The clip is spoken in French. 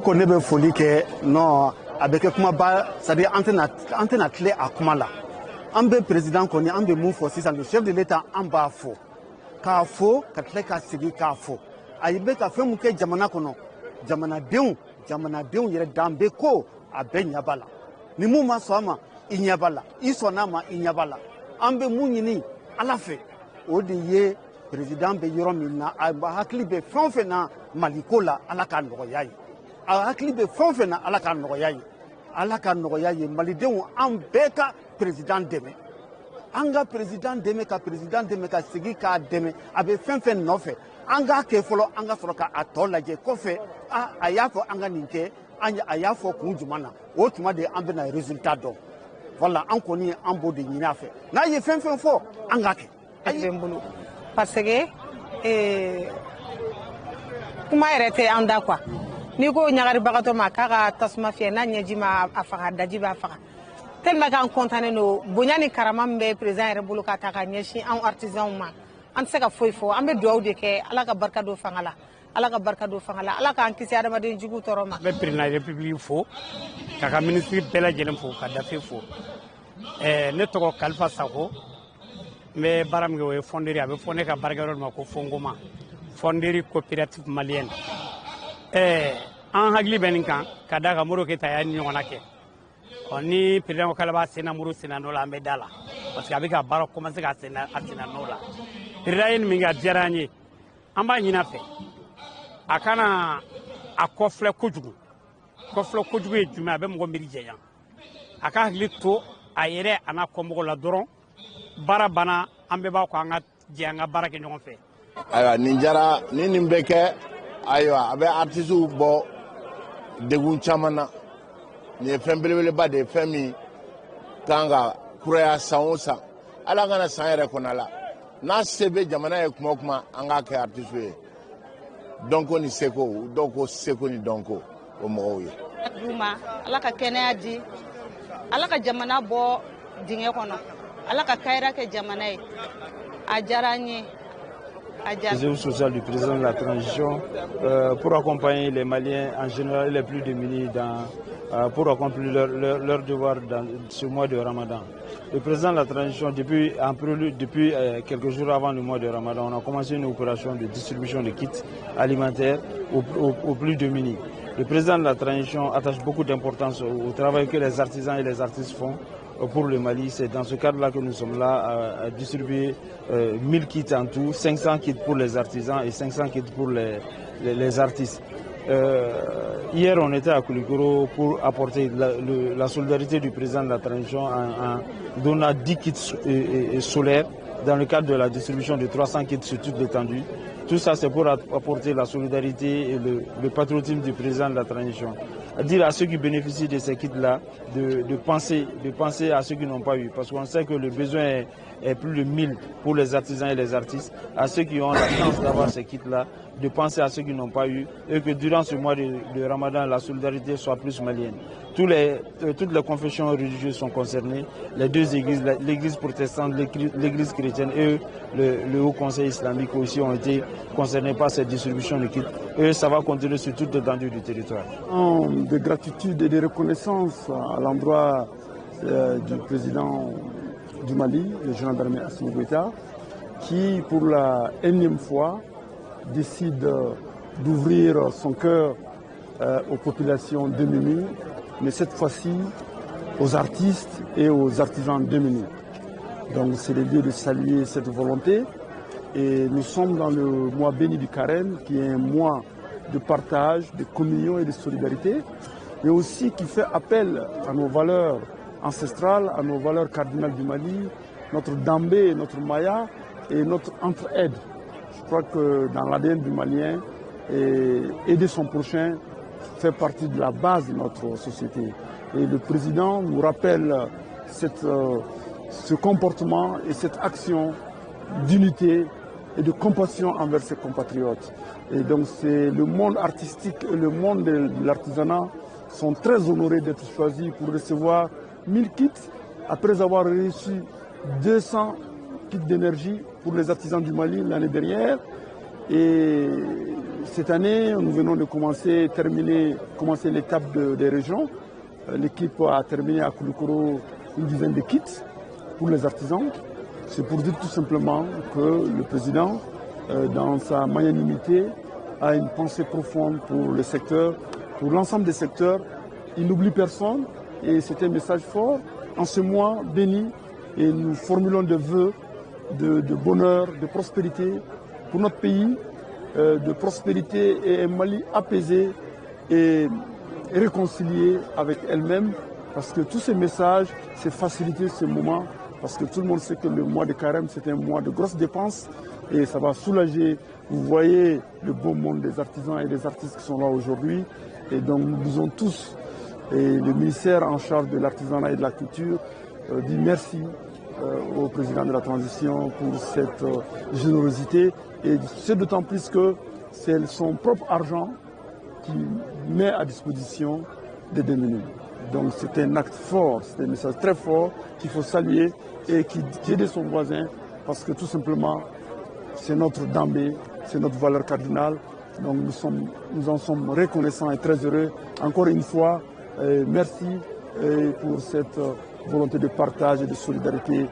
ko ne bɛ foli kɛ non a bɛ kɛ kumaba c'est-à-dire an tɛna tile a kuma la an bɛ président kɔni an bɛ mun fɔ sisan le chef de l'État an b'a fɔ k'a fɔ ka tila ka segin k'a fɔ a bɛ ka fɛn mun kɛ jamana kɔnɔ jamanadenw yɛrɛ danbe ko a bɛɛ ɲɛ b'a la ni mun ma sɔn a ma i ɲɛ b'a la i sɔnn'a ma i ɲɛ b'a la an bɛ mun ɲini Ala fɛ o de ye président bɛ yɔrɔ min na a hakili bɛ fɛn o fɛn na Mali ko la Ala k'a nɔgɔya ye a hakili bɛ fɛn o fɛn na Ala k'a nɔgɔya ye Ala ka nɔgɔya ye malidenw an bɛɛ ka président dɛmɛ an ka président dɛmɛ ka segin k'a dɛmɛ a bɛ fɛn fɛn nɔfɛ an k'a kɛ fɔlɔ an ka sɔrɔ k'a tɔ lajɛ kɔfɛ a y'a fɔ an ka nin kɛ a y'a fɔ kun jumɛn na o tuma de an bɛna résultat dɔn voilà an kɔni an b'o de ɲini a fɛ n'a ye fɛn fɛn fɔ an k'a kɛ. parce que kuma yɛrɛ tɛ an da quoi n'i ko ɲagaribagatɔ ma k'a ka tasuma fiyɛ n'a ɲɛji ma a faga daji b'a faga tellement que an contannen don bonya ni karama min bɛ président yɛrɛ bolo ka ta ka ɲɛsin an artisanw ma an tɛ se ka foyi fɔ an bɛ dugawu de kɛ Ala ka barika don fanga la Ala ka barika don fanga la Ala k'an kisi adamaden jugu tɔɔrɔ ma. N bɛ président république fo k'a ka ministre bɛɛ lajɛlen fo ka dafe fo ne tɔgɔ Kalifa Sako n bɛ baara min kɛ o ye fonderie a bɛ fɔ ne ka baarakɛyɔrɔ ma ko Fongoma fonderie coopérative malienne an hakili bɛ nin kan ka da kan Modibo Keyita y'a ni ɲɔgɔnna kɛ ni président ko k'ale b'a senna Modibo senna nɔ la an bɛ da la parce que a bɛ ka baara commencer ka senna nɔ la président ye nin min kɛ a diyara an ye an b'a ɲini a fɛ a kana a kɔfilɛ kojugu ye jumɛn a bɛ mɔgɔ miiri jɛɲa a ka hakili to a yɛrɛ a n'a kɔmɔgɔw la dɔrɔn baara banna an bɛɛ b'a ko an ka jɛ an ka baara kɛ ɲɔgɔn fɛ. Ayiwa nin jara ni nin bɛ kɛ ayiwa a bɛ artistes bɔ degun caman na nin ye fɛn belebeleba de ye fɛn min kan ka kuraya san o san hali an kana san yɛrɛ kɔnɔ la n'a se bɛ jamana ye kuma o kuma an k'a kɛ artistes ye dɔnko ni seko dɔw ko seko ni dɔnko o mɔgɔw ye. Duma Ala ka kɛnɛya di Ala ka jamana bɔ dingɛ kɔnɔ Ala ka kayira kɛ jamana ye a diyara an ye. Les social du président de la transition pour accompagner les Maliens en général les plus démunis pour accomplir leur devoir dans ce mois de Ramadan. Le président de la transition, depuis quelques jours avant le mois de Ramadan, on a commencé une opération de distribution de kits alimentaires aux plus démunis. Le président de la transition attache beaucoup d'importance au travail que les artisans et les artistes font pour le Mali. C'est dans ce cadre-là que nous sommes là à distribuer 1000 kits en tout, 500 kits pour les artisans et 500 kits pour les artistes. Hier, on était à Koulikoro pour apporter la solidarité du président de la transition en donnant 10 kits solaires dans le cadre de la distribution de 300 kits sur toute l'étendue. Tout ça, c'est pour apporter la solidarité et le patriotisme du président de la transition. Dire à ceux qui bénéficient de ces kits-là de penser à ceux qui n'ont pas eu. Parce qu'on sait que le besoin est plus de 1000 pour les artisans et les artistes. À ceux qui ont la chance d'avoir ces kits-là, de penser à ceux qui n'ont pas eu. Et que durant ce mois de Ramadan, la solidarité soit plus malienne. Toutes les confessions religieuses sont concernées. Les deux églises, l'église protestante, l'église chrétienne et le Haut Conseil islamique aussi ont été concernés par cette distribution de kits. Et ça va continuer sur toute l'étendue du territoire. De gratitude et de reconnaissance à l'endroit du président du Mali, le général d'armée Assimi Goïta, qui pour la énième fois décide d'ouvrir son cœur aux populations démunies, mais cette fois-ci aux artistes et aux artisans démunis. Donc c'est le lieu de saluer cette volonté. Et nous sommes dans le mois béni du Carême, qui est un mois de partage, de communion et de solidarité, mais aussi qui fait appel à nos valeurs ancestrales, à nos valeurs cardinales du Mali, notre Dambé, notre Maya et notre entraide. Je crois que dans l'ADN du Malien, aider son prochain fait partie de la base de notre société. Et le président nous rappelle ce comportement et cette action d'unité et de compassion envers ses compatriotes. Et donc c'est le monde artistique et le monde de l'artisanat sont très honorés d'être choisis pour recevoir 1000 kits après avoir reçu 200 kits d'énergie pour les artisans du Mali l'année dernière. Et cette année, nous venons de commencer l'étape des régions. L'équipe a terminé à Koulikoro une dizaine de kits pour les artisans. C'est pour dire tout simplement que le président, dans sa magnanimité, a une pensée profonde pour le secteur, pour l'ensemble des secteurs. Il n'oublie personne et c'est un message fort. En ce mois béni, et nous formulons des vœux de bonheur, de prospérité pour notre pays, de prospérité et un Mali apaisé et réconcilié avec elle-même, parce que tous ces messages, c'est faciliter ce moment, parce que tout le monde sait que le mois de carême, c'est un mois de grosses dépenses et ça va soulager. Vous voyez le beau monde des artisans et des artistes qui sont là aujourd'hui, et donc nous disons tous, et le ministère en charge de l'artisanat et de la culture dit merci au président de la transition pour cette générosité, et c'est d'autant plus que c'est son propre argent qui met à disposition des démunis. Donc c'est un acte fort, c'est un message très fort qu'il faut saluer et qui aide son voisin, parce que tout simplement c'est notre dambé, c'est notre valeur cardinale. Donc nous en sommes reconnaissants et très heureux. Encore une fois, merci pour cette volonté de partage et de solidarité.